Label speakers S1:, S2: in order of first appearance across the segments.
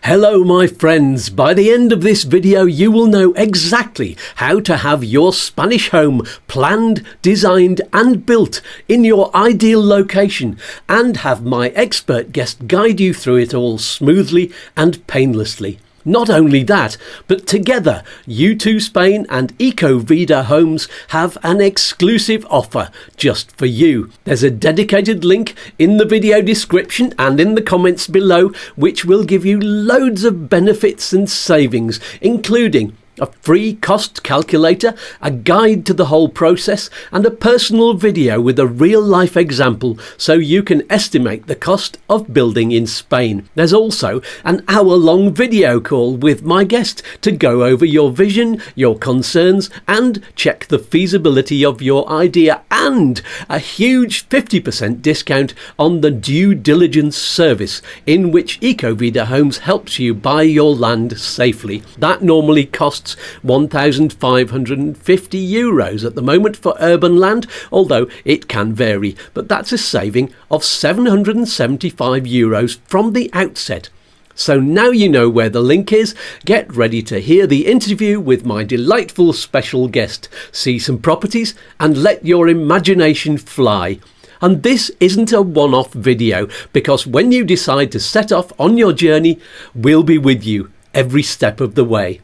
S1: Hello my friends, by the end of this video you will know exactly how to have your Spanish home planned, designed and built in your ideal location and have my expert guest guide you through it all smoothly and painlessly. Not only that, but together YouTooSpain and EcoVidaHomes have an exclusive offer just for you. There's a dedicated link in the video description and in the comments below which will give you loads of benefits and savings, including a free cost calculator, a guide to the whole process and a personal video with a real-life example so you can estimate the cost of building in Spain. There's also an hour-long video call with my guest to go over your vision, your concerns and check the feasibility of your idea, and a huge 50% discount on the due diligence service in which EcoVidaHomes helps you buy your land safely. That normally costs €1,550 at the moment for urban land, although it can vary, but that's a saving of €775 from the outset. So now you know where the link is, get ready to hear the interview with my delightful special guest, see some properties and let your imagination fly. And this isn't a one-off video, because when you decide to set off on your journey, we'll be with you every step of the way.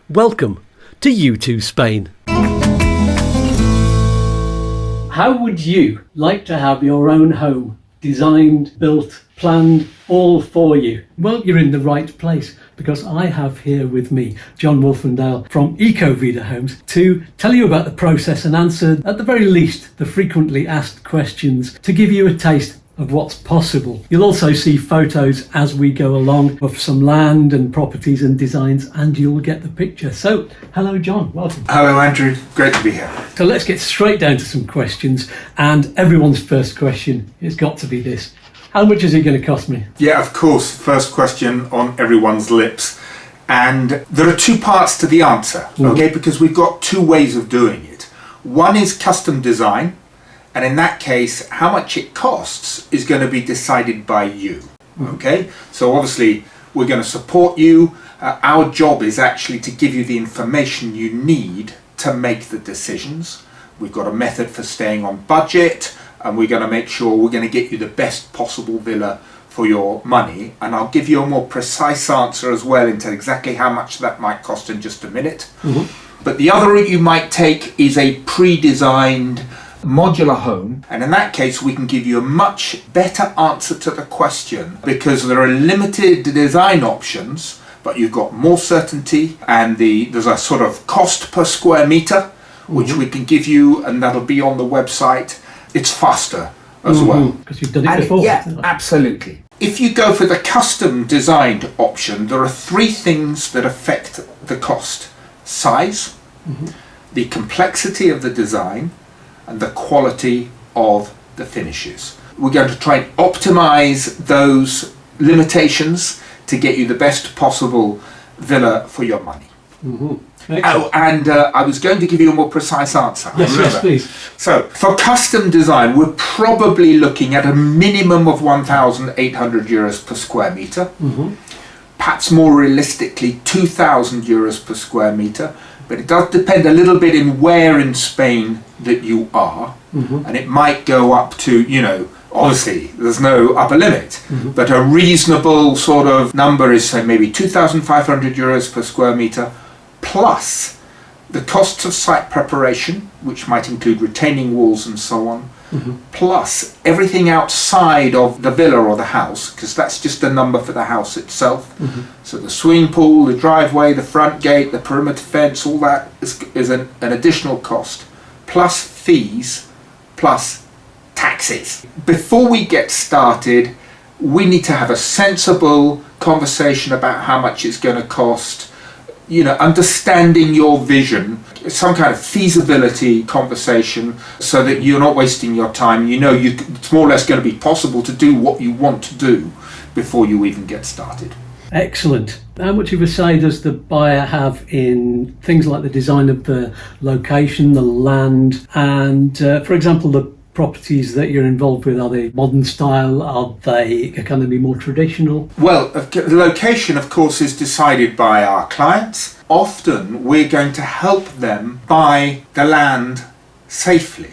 S1: Welcome to YouTooSpain. How would you like to have your own home designed, built, planned, all for you? Well, you're in the right place, because I have here with me John Wolfendale from EcoVidaHomes to tell you about the process and answer, at the very least, the frequently asked questions to give you a taste of what's possible. You'll also see photos as we go along of some land and properties and designs, and you'll get the picture. So, hello John, welcome.
S2: Hello Andrew, great to be here.
S1: So let's get straight down to some questions, and everyone's first question has got to be this: how much is it going to cost me?
S2: Yeah, of course, first question on everyone's lips. And there are two parts to the answer, okay, because we've got two ways of doing it. One is custom design, and in that case, how much it costs is going to be decided by you, okay? So obviously, we're going to support you. Our job is actually to give you the information you need to make the decisions. We've got a method for staying on budget, and we're going to make sure we're going to get you the best possible villa for your money. And I'll give you a more precise answer as well into exactly how much that might cost in just a minute. But the other route you might take is a pre-designed modular home, and in that case we can give you a much better answer to the question, because there are limited design options but you've got more certainty, and there's a sort of cost per square meter which we can give you, and that'll be on the website. It's faster as well,
S1: because you've done it before.
S2: Yeah, absolutely. If you go for the custom designed option, there are three things that affect the cost: size, the complexity of the design, and the quality of the finishes. We're going to try and optimize those limitations to get you the best possible villa for your money. Oh, and I was going to give you a more precise answer.
S1: Yes, please.
S2: So for custom design, we're probably looking at a minimum of €1,800 per square meter. Perhaps more realistically, €2,000 per square meter. But it does depend a little bit in where in Spain that you are, and it might go up to, obviously there's no upper limit, but a reasonable sort of number is, say, maybe €2,500 per square meter, plus the costs of site preparation, which might include retaining walls and so on, plus everything outside of the villa or the house, because that's just a number for the house itself. So the swimming pool, the driveway, the front gate, the perimeter fence, all that is an additional cost, plus fees, plus taxes. Before we get started, we need to have a sensible conversation about how much it's going to cost, understanding your vision, some kind of feasibility conversation, so that you're not wasting your time. It's more or less going to be possible to do what you want to do before you even get started.
S1: Excellent. How much of a say does the buyer have in things like the design of the location, the land, and for example, the properties that you're involved with? Are they modern style? Are they going to be more traditional?
S2: Well, the location, of course, is decided by our clients. Often we're going to help them buy the land safely.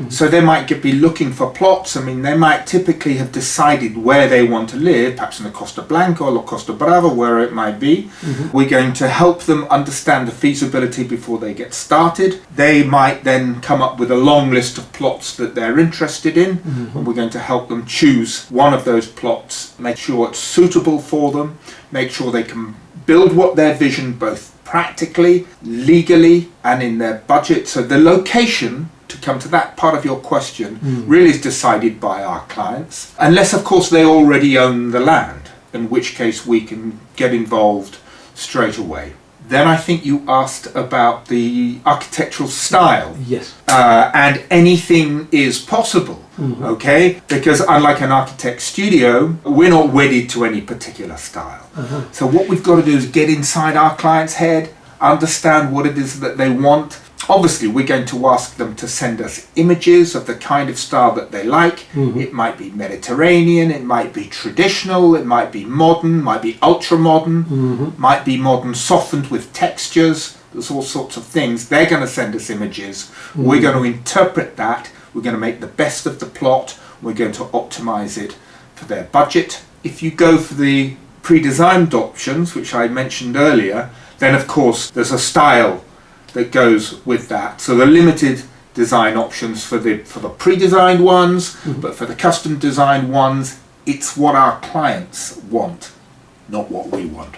S2: So they might be looking for plots. I mean, they might typically have decided where they want to live, perhaps in the Costa Blanca or Costa Brava, where it might be. We're going to help them understand the feasibility before they get started. They might then come up with a long list of plots that they're interested in, and we're going to help them choose one of those plots, make sure it's suitable for them, make sure they can build what their vision, both practically, legally, and in their budget. So the location, to come to that part of your question, really is decided by our clients, unless of course they already own the land, in which case we can get involved straight away. Then I think you asked about the architectural style.
S1: Yes.
S2: And anything is possible, okay? Because unlike an architect's studio, we're not wedded to any particular style. So what we've got to do is get inside our client's head, understand what it is that they want. Obviously, we're going to ask them to send us images of the kind of style that they like. It might be Mediterranean, it might be traditional, it might be modern, might be ultra-modern, might be modern softened with textures. There's all sorts of things. They're going to send us images. We're going to interpret that. We're going to make the best of the plot. We're going to optimize it for their budget. If you go for the pre-designed options, which I mentioned earlier, then of course there's a style that goes with that. So the limited design options for the pre-designed ones, but for the custom designed ones, it's what our clients want, not what we want.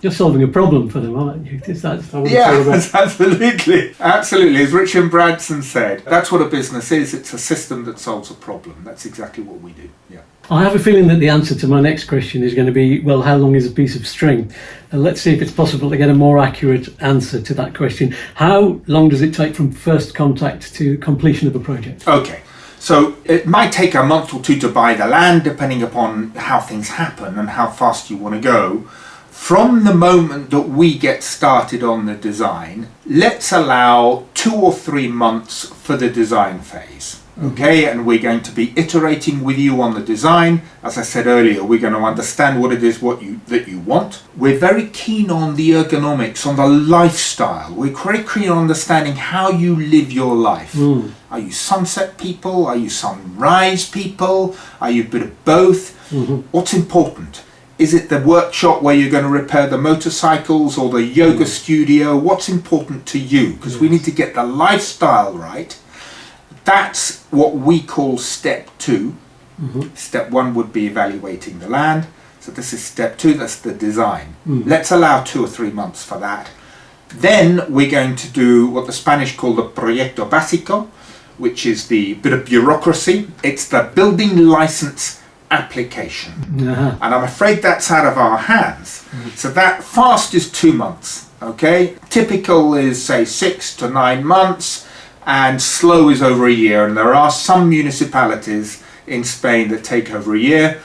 S1: You're solving a problem for them, aren't you?
S2: Absolutely. Absolutely. As Richard Branson said, that's what a business is. It's a system that solves a problem. That's exactly what we do. Yeah.
S1: I have a feeling that the answer to my next question is going to be, well, how long is a piece of string? Let's see if it's possible to get a more accurate answer to that question. How long does it take from first contact to completion of a project?
S2: Okay. So it might take a month or two to buy the land, depending upon how things happen and how fast you want to go. From the moment that we get started on the design, let's allow 2 or 3 months for the design phase. Okay, and we're going to be iterating with you on the design. As I said earlier, we're going to understand what it is that you want. We're very keen on the ergonomics, on the lifestyle. We're very keen on understanding how you live your life. Are you sunset people? Are you sunrise people? Are you a bit of both? What's important? Is it the workshop where you're going to repair the motorcycles or the yoga studio? What's important to you? Because we need to get the lifestyle right. That's what we call step 2. Step 1 would be evaluating the land. So this is step 2, that's the design. Let's allow 2 or 3 months for that. Then we're going to do what the Spanish call the proyecto básico, which is the bit of bureaucracy. It's the building license application. And I'm afraid that's out of our hands. So that fast is 2 months, okay? Typical is say 6 to 9 months. And slow is over a year, and there are some municipalities in Spain that take over a year.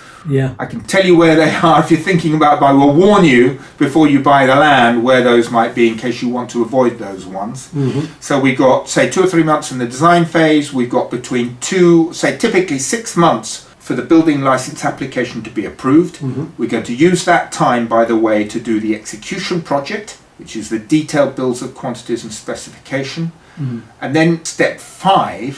S2: I can tell you where they are if you're thinking about, but I will warn you before you buy the land where those might be in case you want to avoid those ones. So we've got say 2 or 3 months in the design phase. We've got between typically 6 months for the building license application to be approved. We're going to use that time, by the way, to do the execution project, which is the detailed bills of quantities and specification. And then step 4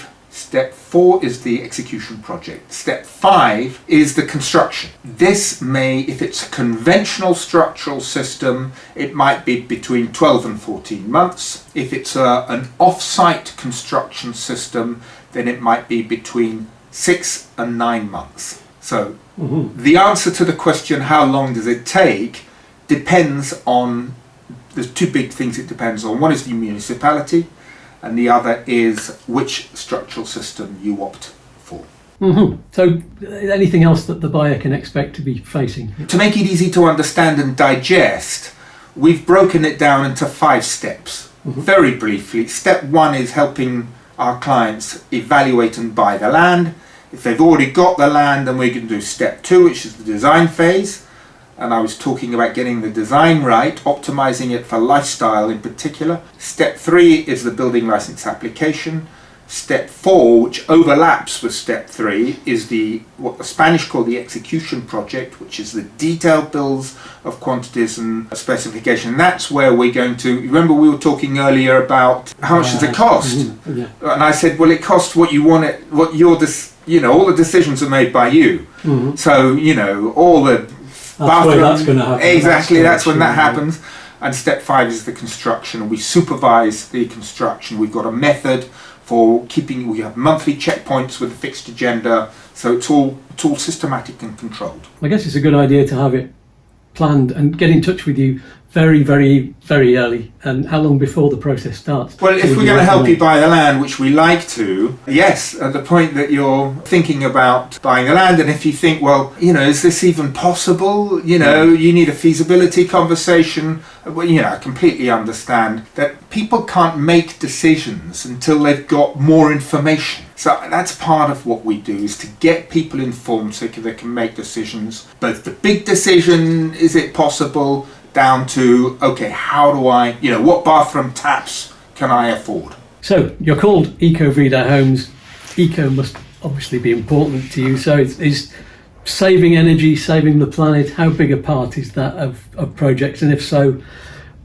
S2: is the execution project. Step 5 is the construction. This may, if it's a conventional structural system, it might be between 12 and 14 months. If it's an off-site construction system, then it might be between 6 and 9 months. So the answer to the question, how long does it take, depends on, there's 2 big things it depends on. One is the municipality, and the other is which structural system you opt for.
S1: So anything else that the buyer can expect to be facing?
S2: To make it easy to understand and digest, we've broken it down into 5 steps. Very briefly, step 1 is helping our clients evaluate and buy the land. If they've already got the land, then we can do step 2, which is the design phase. And I was talking about getting the design right, optimizing it for lifestyle in particular. Step 3 is the building license application. Step 4, which overlaps with step 3, is what the Spanish call the execution project, which is the detailed bills of quantities and specification. That's where we're going to, remember we were talking earlier about how much does it cost?
S1: Yeah.
S2: And I said, well, it costs what you want it, what you're, all the decisions are made by you. So, all the
S1: bathroom, that's going to happen.
S2: Exactly, that's when that happens. And step 5 is the construction. We supervise the construction. We've got a method for we have monthly checkpoints with a fixed agenda, so it's all systematic and controlled.
S1: I guess it's a good idea to have it planned and get in touch with you very, very, very early. And how long before the process starts?
S2: Well, if we're going to help you buy the land, which we like to, yes, at the point that you're thinking about buying the land, and if you think, well, is this even possible? You need a feasibility conversation. Well, I completely understand that people can't make decisions until they've got more information. So that's part of what we do, is to get people informed so they can make decisions. Both the big decision, is it possible, down to, okay, how do I, what bathroom taps can I afford? So
S1: you're called EcoVidaHomes. Eco must obviously be important to you. So is saving energy, saving the planet, how big a part is that of projects? And if so,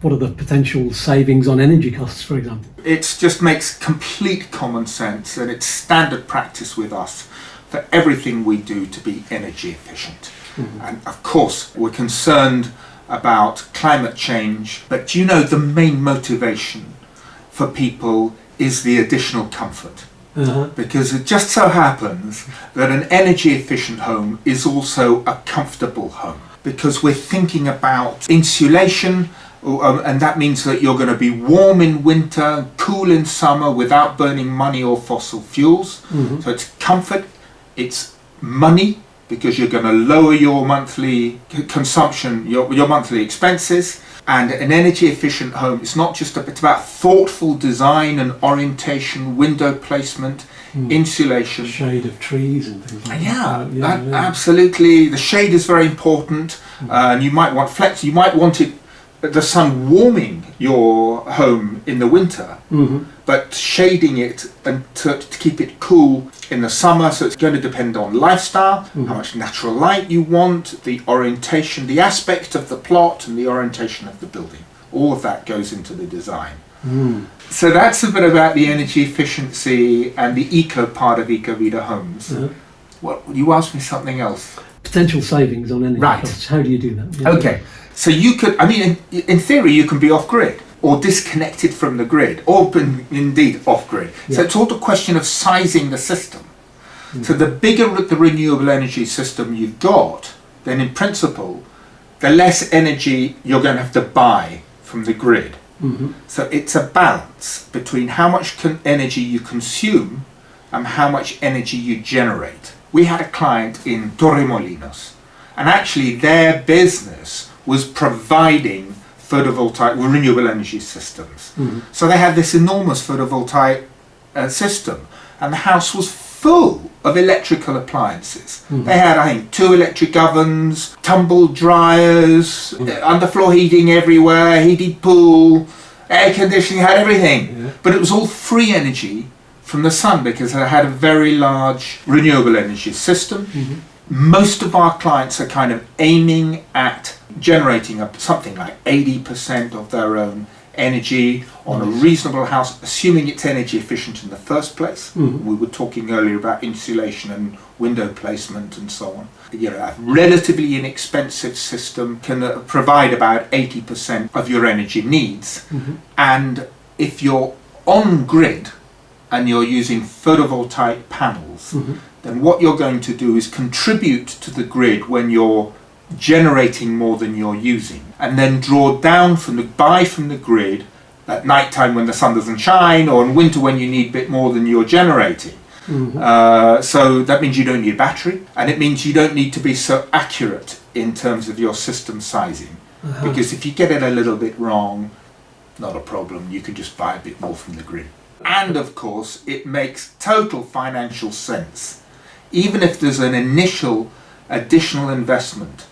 S1: what are the potential savings on energy costs, for example?
S2: It just makes complete common sense, and it's standard practice with us for everything we do to be energy efficient. And of course, we're concerned about climate change, but the main motivation for people is the additional comfort. Because it just so happens that an energy efficient home is also a comfortable home, because we're thinking about insulation, and that means that you're going to be warm in winter, cool in summer without burning money or fossil fuels. So it's comfort, it's money, because you're going to lower your monthly consumption, your monthly expenses. And an energy efficient home, it's not just it's about thoughtful design and orientation, window placement, insulation,
S1: shade of trees and things like
S2: that. Absolutely. The shade is very important, and you might want you might want the sun warming your home in the winter, but shading it and to keep it cool in the summer. So it's going to depend on lifestyle, how much natural light you want, the orientation, the aspect of the plot and the orientation of the building. All of that goes into the design. So that's a bit about the energy efficiency and the eco part of EcoVidaHomes. What, you asked me something else?
S1: Potential savings on energy costs. How do you do that?
S2: Okay. So you could, in theory, you can be off-grid or disconnected from the grid, or indeed off-grid. So it's all a question of sizing the system. So the bigger the renewable energy system you've got, then in principle, the less energy you're going to have to buy from the grid. So it's a balance between how much energy you consume and how much energy you generate. We had a client in Torremolinos, and actually their business was providing photovoltaic renewable energy systems. So they had this enormous photovoltaic system, and the house was full of electrical appliances. They had, I think, 2 electric ovens, tumble dryers, underfloor heating everywhere, heated pool, air conditioning, had everything. But it was all free energy from the sun, because they had a very large renewable energy system. Most of our clients are kind of aiming at generating something like 80% of their own energy on a reasonable house, assuming it's energy efficient in the first place. We were talking earlier about insulation and window placement and so on. A relatively inexpensive system can provide about 80% of your energy needs. And if you're on grid and you're using photovoltaic panels, then what you're going to do is contribute to the grid when you're generating more than you're using, and then draw down buy from the grid at night time when the sun doesn't shine, or in winter when you need a bit more than you're generating. So that means you don't need a battery, and it means you don't need to be so accurate in terms of your system sizing, because if you get it a little bit wrong, not a problem, you can just buy a bit more from the grid. And of course it makes total financial sense, even if there's an initial additional investment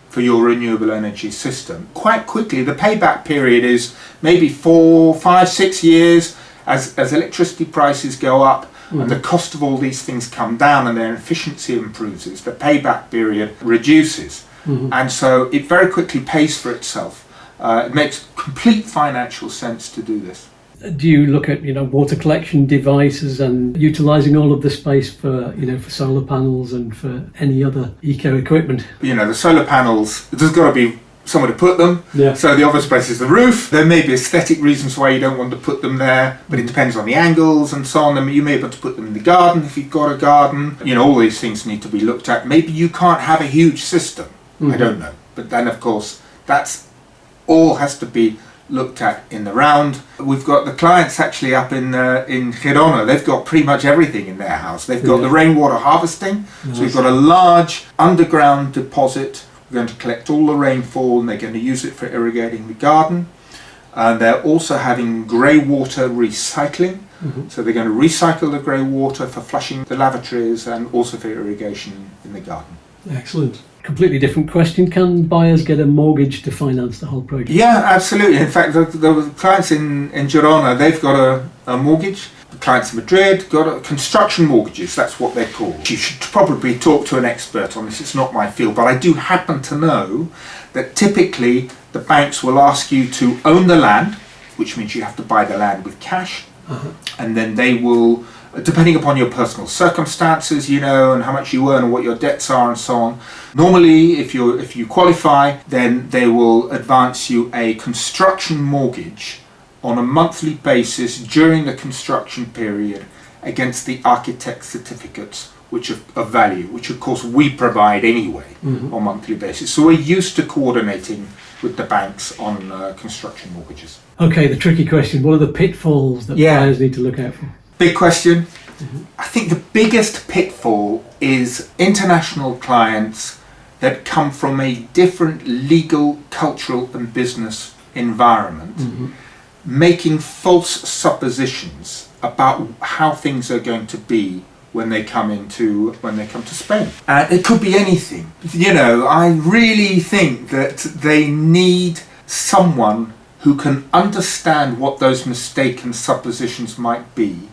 S2: for your renewable energy system. Quite quickly, the payback period is maybe 4, 5, 6 years, As electricity prices go up and the cost of all these things come down and their efficiency improves, the payback period reduces. And so it very quickly pays for itself. It makes complete financial sense to do this.
S1: Do you look at, water collection devices and utilising all of the space for, for solar panels and for any other eco equipment?
S2: The solar panels, there's got to be somewhere to put them.
S1: Yeah.
S2: So the obvious place is the roof. There may be aesthetic reasons why you don't want to put them there, but it depends on the angles and so on. You may be able to put them in the garden if you've got a garden. All these things need to be looked at. Maybe you can't have a huge system. I don't know. But then, of course, that's all has to be looked at in the round. We've got the clients actually up in Girona. They've got pretty much everything in their house. They've got the rainwater harvesting. Nice. So we've got a large underground deposit. We're going to collect all the rainfall and they're going to use it for irrigating the garden. And they're also having grey water recycling. So they're going to recycle the grey water for flushing the lavatories and also for irrigation in the garden.
S1: Excellent. Completely different question. Can buyers get a mortgage to finance the whole project?
S2: Yeah, absolutely. In fact, the clients in Girona, they've got a mortgage. The clients in Madrid got construction mortgages. That's what they're called. You should probably talk to an expert on this. It's not my field, but I do happen to know that typically the banks will ask you to own the land, which means you have to buy the land with cash, and then they will, depending upon your personal circumstances, and how much you earn and what your debts are and so on. Normally, if you qualify, then they will advance you a construction mortgage on a monthly basis during the construction period against the architect certificates, which are of value, which of course we provide anyway on a monthly basis. So we're used to coordinating with the banks on construction mortgages.
S1: Okay, the tricky question. What are the pitfalls that buyers need to look out for?
S2: Big question. I think the biggest pitfall is international clients that come from a different legal, cultural and business environment, making false suppositions about how things are going to be when they come to Spain. It could be anything. I really think that they need someone who can understand what those mistaken suppositions might be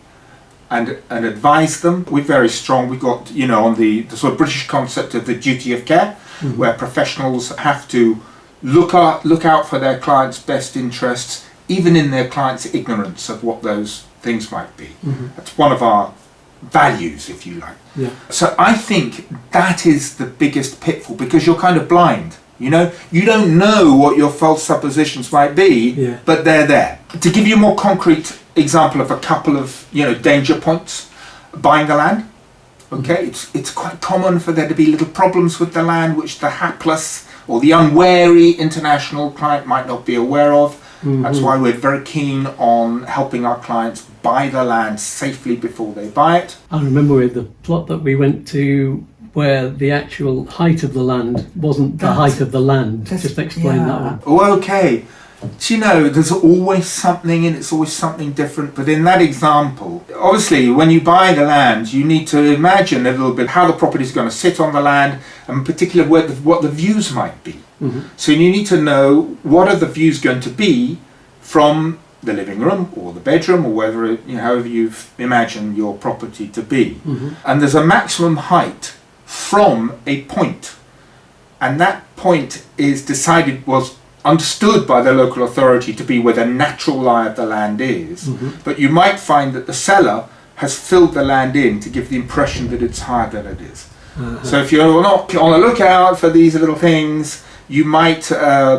S2: and advise them. We're very strong. We've got, on the sort of British concept of the duty of care, where professionals have to look out for their clients' best interests, even in their clients' ignorance of what those things might be. That's one of our values, if you like.
S1: Yeah.
S2: So I think that is the biggest pitfall, because you're kind of blind. You don't know what your false suppositions might be, but they're there. To give you a more concrete example of a couple of danger points, buying the land. Okay, it's quite common for there to be little problems with the land which the hapless or the unwary international client might not be aware of. That's why we're very keen on helping our clients buy the land safely before they buy it.
S1: I remember with the plot that we went to where the actual height of the land wasn't the height of the land. Just explain that one.
S2: Oh, okay. Do there's always something and it's always something different. But in that example, obviously, when you buy the land, you need to imagine a little bit how the property is going to sit on the land, and particularly what the views might be. So you need to know what are the views going to be from the living room or the bedroom or wherever, however you've imagined your property to be. And there's a maximum height from a point, and that point was understood by the local authority to be where the natural lie of the land is. But you might find that the seller has filled the land in to give the impression that it's higher than it is. So if you're not on the lookout for these little things, you might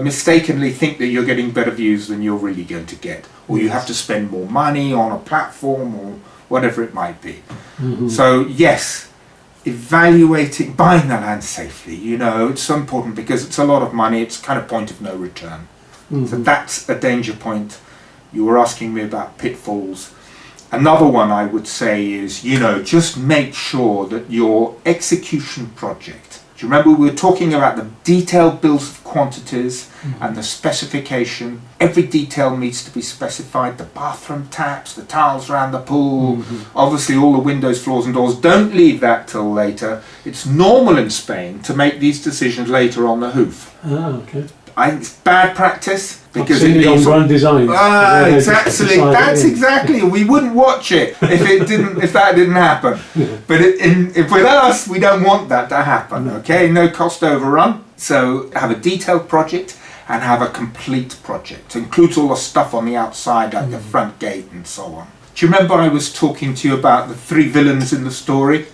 S2: mistakenly think that you're getting better views than you're really going to get, or you have to spend more money on a platform or whatever it might be. So yes, evaluating, buying the land safely, it's so important because it's a lot of money. It's kind of point of no return. So that's a danger point. You were asking me about pitfalls. Another one I would say is, just make sure that your execution project, do you remember we were talking about the detailed bills of quantities and the specification? Every detail needs to be specified. The bathroom taps, the tiles around the pool, obviously all the windows, floors and doors. Don't leave that till later. It's normal in Spain to make these decisions later on the hoof. I think it's bad practice because
S1: it leaves on designs.
S2: Exactly. That's exactly. We wouldn't watch it if that didn't happen.
S1: Yeah.
S2: But if with us, we don't want that to happen. Okay, no cost overrun. So have a detailed project and have a complete project. It includes all the stuff on the outside, like the front gate and so on. Do you remember I was talking to you about the 3 villains in the story?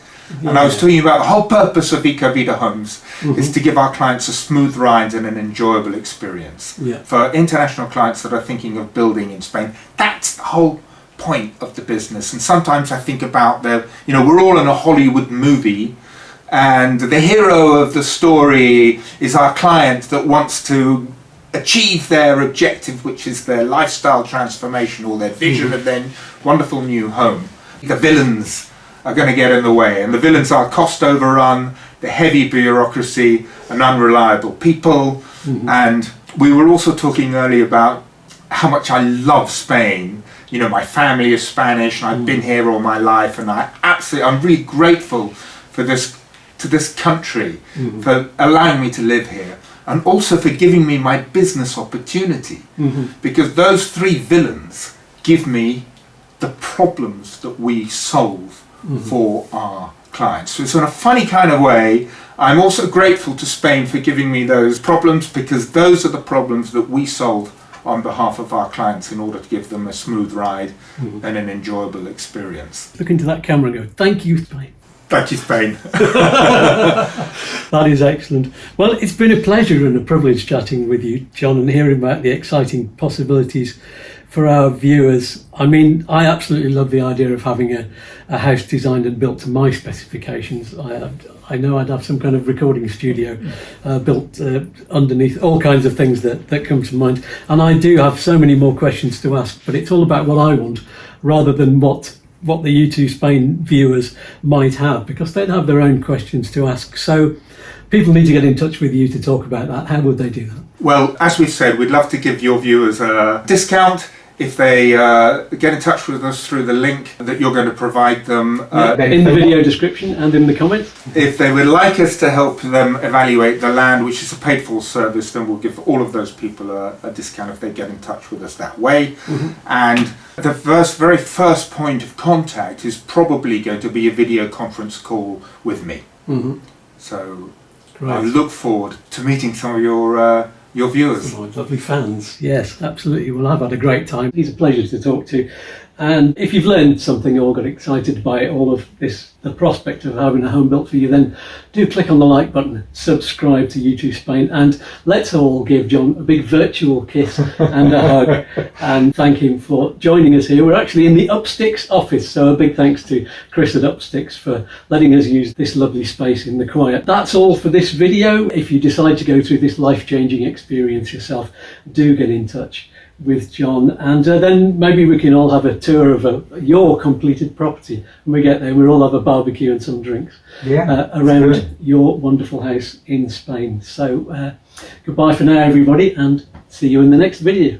S2: Yeah. And I was talking about the whole purpose of EcoVidaHomes is to give our clients a smooth ride and an enjoyable experience.
S1: Yeah.
S2: For international clients that are thinking of building in Spain, that's the whole point of the business. And sometimes I think about we're all in a Hollywood movie, and the hero of the story is our client that wants to achieve their objective, which is their lifestyle transformation or their vision of their wonderful new home. The villains are going to get in the way, and the villains are cost overrun, the heavy bureaucracy, and unreliable people. And we were also talking earlier about how much I love Spain. You know, my family is Spanish, and I've been here all my life, and I'm really grateful for this country for allowing me to live here, and also for giving me my business opportunity, because those 3 villains give me the problems that we solve for our clients. So in a funny kind of way, I'm also grateful to Spain for giving me those problems, because those are the problems that we solve on behalf of our clients in order to give them a smooth ride and an enjoyable experience.
S1: Look into that camera and go, thank you, Spain.
S2: Thank you, Spain.
S1: That is excellent. Well, it's been a pleasure and a privilege chatting with you, John, and hearing about the exciting possibilities for our viewers. I mean, I absolutely love the idea of having a house designed and built to my specifications. I know I'd have some kind of recording studio built underneath, all kinds of things that come to mind. And I do have so many more questions to ask, but it's all about what I want rather than what the YouTooSpain viewers might have, because they'd have their own questions to ask. So people need to get in touch with you to talk about that. How would they do that?
S2: Well, as we've said, we'd love to give your viewers a discount if they get in touch with us through the link that you're going to provide them.
S1: In the video description and in the comments.
S2: If they would like us to help them evaluate the land, which is a paid-for service, then we'll give all of those people a discount if they get in touch with us that way. And the very first point of contact is probably going to be a video conference call with me. So
S1: Great.
S2: I look forward to meeting some of your viewers.
S1: Oh, lovely fans. Yes, absolutely. Well, I've had a great time. He's a pleasure to talk to. And if you've learned something or got excited by all of this, the prospect of having a home built for you, then do click on the like button, subscribe to YouTooSpain, and let's all give John a big virtual kiss and a hug and thank him for joining us here. We're actually in the Upsticks office, so a big thanks to Chris at Upsticks for letting us use this lovely space in the quiet. That's all for this video. If you decide to go through this life-changing experience yourself, do get in touch with John, and then maybe we can all have a tour of your completed property. When we get there, we'll all have a barbecue and some drinks around your wonderful house in Spain. So goodbye for now, everybody, and see you in the next video.